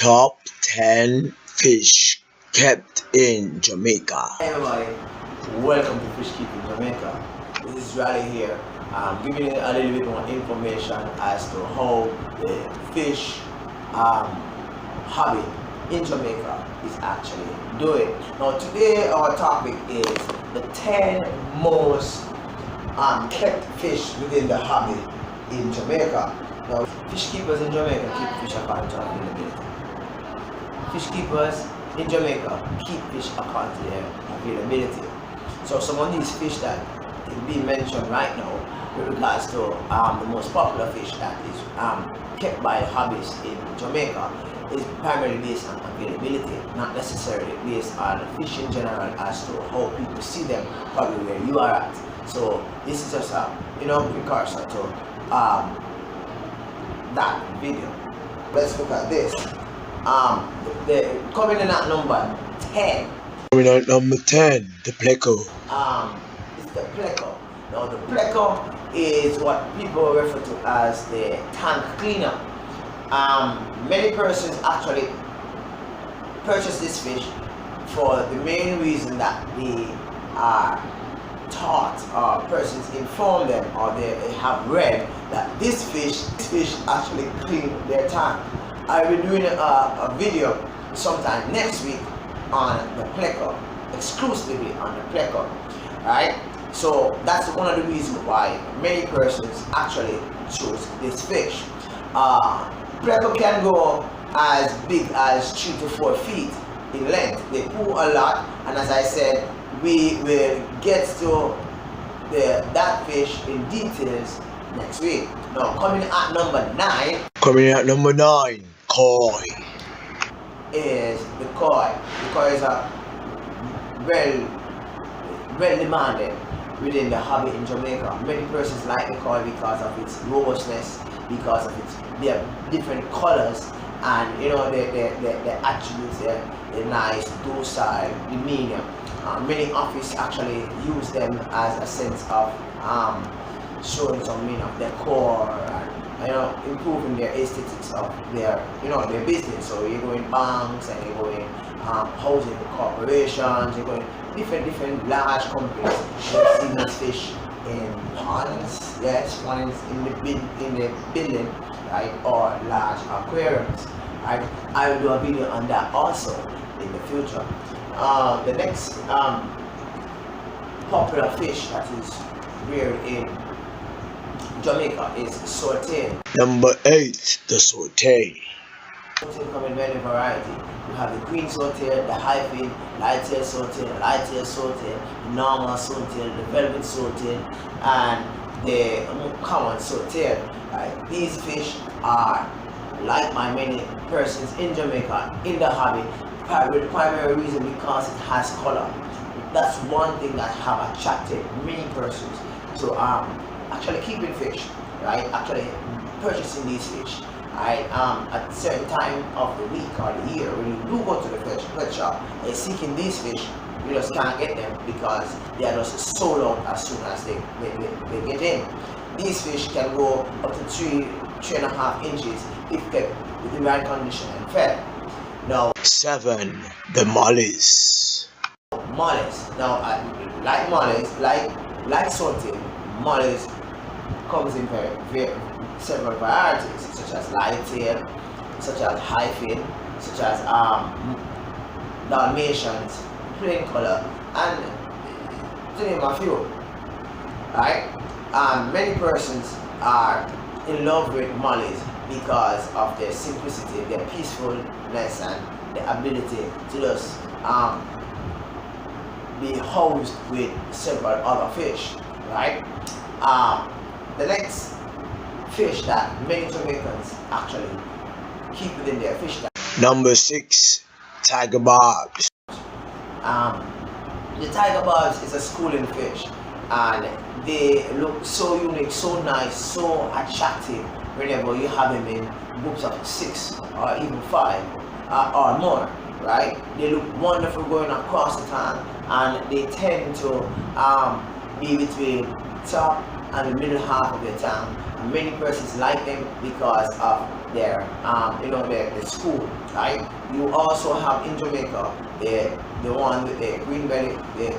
Top 10 fish kept in Jamaica. Hey everybody, welcome to Fish Keeping Jamaica. This is Riley here. I'm giving you a little bit more information as to how the fish hobby in Jamaica is actually doing. Now today our topic is the 10 most kept fish within the hobby in Jamaica. Now fish keepers in Jamaica keep fish according to availability. Fish keepers in Jamaica keep fish according to their availability. So some of these fish that is being mentioned right now with regards to the most popular fish that is kept by hobbies in Jamaica is primarily based on availability, not necessarily based on fish in general as to how people see them probably where you are at. So this is just a precursor to that video. Let's look at this. Coming in at number 10. Coming at number 10, the pleco. It's the pleco. Now the pleco is what people refer to as the tank cleaner. Many persons actually purchase this fish for the main reason that they are taught or persons inform them or they have read that this fish actually clean their tank. I will be doing a video sometime next week on the pleco, exclusively on the pleco. Alright, so that's one of the reasons why many persons actually choose this fish. Pleco can go as big as 3 to 4 feet in length. They pull a lot, and as I said, we will get to that fish in details next week. Now coming at number 9. Coming at number 9, koi. Is the koi. The koi is a well demanded within the hobby in Jamaica. Many persons like the koi because of its robustness, because of their different colors, and the attributes, the nice docile demeanor. Many offices actually use them as a sense of showing some of decor and improving their aesthetics of their their business. So you go in banks and you go in housing corporations, you go in different large companies. You see these fish in ponds, yes, ponds in the building, right, or large aquariums. Right? I will do a video on that also in the future. The next popular fish that is reared in Jamaica is swordtail. Number 8, the swordtail. Swordtail come in many variety. You have the green swordtail, the high-fin, light-tail swordtail, the normal swordtail, the velvet swordtail, and the common swordtail. Right? These fish are liked by many persons in Jamaica in the hobby. The primary reason because it has color. That's one thing that have attracted many persons to actually keeping fish, right? Actually purchasing these fish, right? At certain time of the week or the year, when you do go to the pet shop and seeking these fish, you just can't get them because they are just sold out as soon as they get in. These fish can go up to 3.5 inches if kept with the right condition and fed. Now 7, the mollies. Mollies. Now, like mollies, like swordtail, mollies comes in several varieties, such as light tail, such as high fin, such as Dalmatians, plain color, and to name a few. Right? Many persons are in love with mollies because of their simplicity, their peacefulness, and the ability to just be housed with several other fish, right? The next fish that many Jamaicans actually keep within their fish tank. Number 6, tiger barbs. The tiger barbs is a schooling fish, and they look so unique, so nice, so attractive whenever you have them in groups of 6 or even 5 or more, right? They look wonderful going across the tank, and they tend to be between top and the middle half of the tank. And many persons like them because of there, the school, right? You also have in Jamaica the one with the green belly, the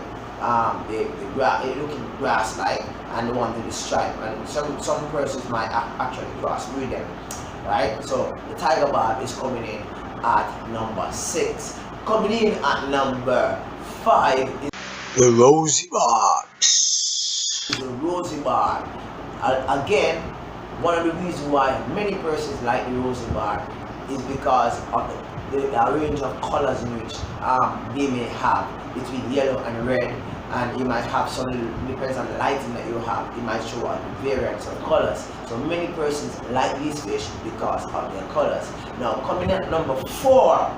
looking grass like, and the one with the stripe, and some persons might actually crossbreed them, right? So the tiger barb is coming in at number 6. Coming in at number 5 is the rosy barbs. the rosy barb. Again, one of the reasons why many persons like the rosy barb is because of the range of colors in which they may have between yellow and red, and you might have some, depends on the lighting that you have, it might show a variance of colors. So many persons like these fish because of their colors. Now coming at number 4,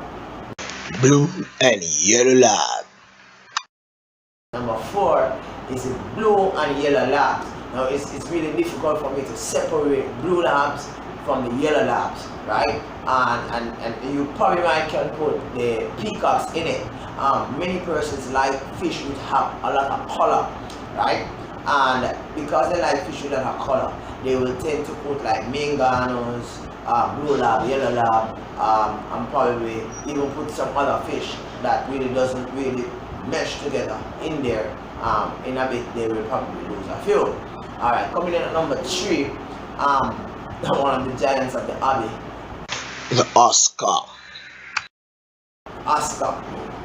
blue and yellow lab. Number 4 is the blue and yellow labs. Now it's really difficult for me to separate blue labs from the yellow labs, right? And you probably might can put the peacocks in it. Many persons like fish which have a lot of color, right? And because they like fish with a lot of color, they will tend to put like manganos, blue lab, yellow lab, and probably even put some other fish that really doesn't really mesh together in there. In a bit they will probably lose a few. Alright, coming in at number 3, one of the giants of the hobby, The Oscar. Oscar,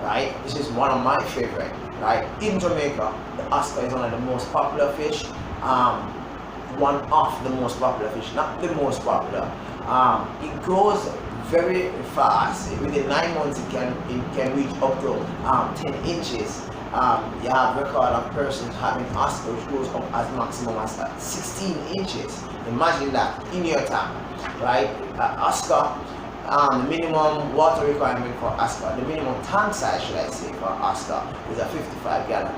right? This is one of my favorite, right? In Jamaica, the Oscar is one of the most popular fish. One of the most popular fish, not the most popular. It grows very fast. Within 9 months, it can reach up to 10 inches. You have record of persons having Oscar which goes up as maximum as 16 inches. Imagine that in your tank, right? Oscar, the minimum water requirement for Oscar, the minimum tank size, should I say, for Oscar is a 55-gallon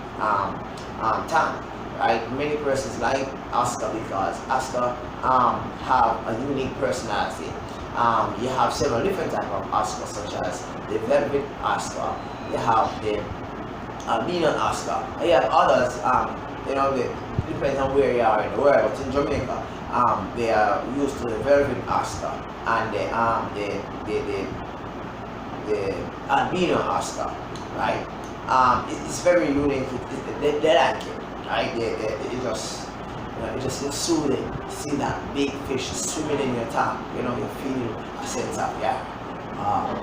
tank, right? Many persons like Oscar because Oscar have a unique personality. You have several different types of Oscar, such as the velvet Oscar, you have the albino Oscar, and you have others, it depends on where you are in the world, but in Jamaica, they are used to the velvet Oscar and the albino Oscar, right? It's very unique. They like it, right? It just looks soothing to see that big fish swimming in your tank. You feel a sense of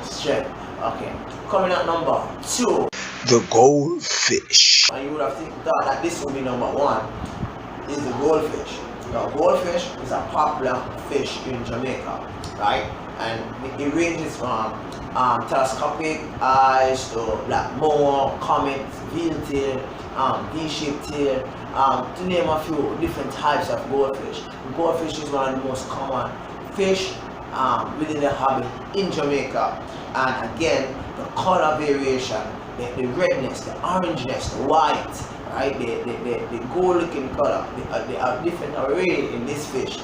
strength. Okay, coming at number 2, the goldfish. and you would have thought that this would be number 1, is the goldfish. Now, goldfish is a popular fish in Jamaica, right? And it ranges from telescopic eyes to black moor, comet, veal tail, V-shaped tail, to name a few different types of goldfish. Goldfish is one of the most common fish within the hobby in Jamaica. And again, the color variation, the redness, the orangeness, the white, right? The gold looking color, the different array in this fish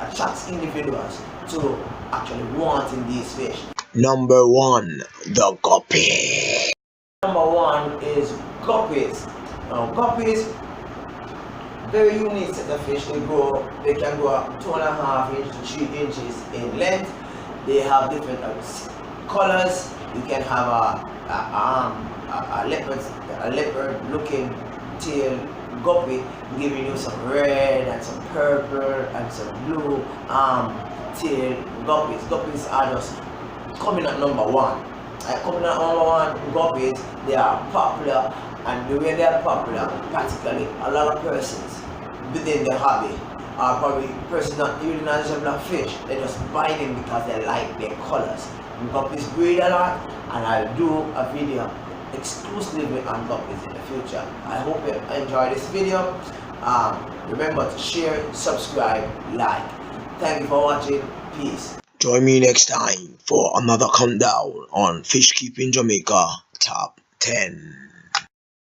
attracts individuals to actually wanting these fish. Number 1, the guppy. Number 1 is guppies. Now guppies, very unique set of fish. They can go up 2.5 inches to 3 inches in length. They have different colors. You can have a leopard looking tail guppy giving you some red and some purple and some blue tail guppies. Guppies are just coming at number 1. Coming at number 1 guppies, they are popular, and the way they are popular, practically a lot of persons within the hobby are probably persons not even knowledgeable of fish. They just buy them because they like their colors. Guppies breed a lot, and I'll do a video exclusively on guppies in the future. I hope you enjoy this video. Remember to share, subscribe, like. Thank you for watching. Peace. Join me next time for another countdown on Fish Keeping Jamaica Top 10.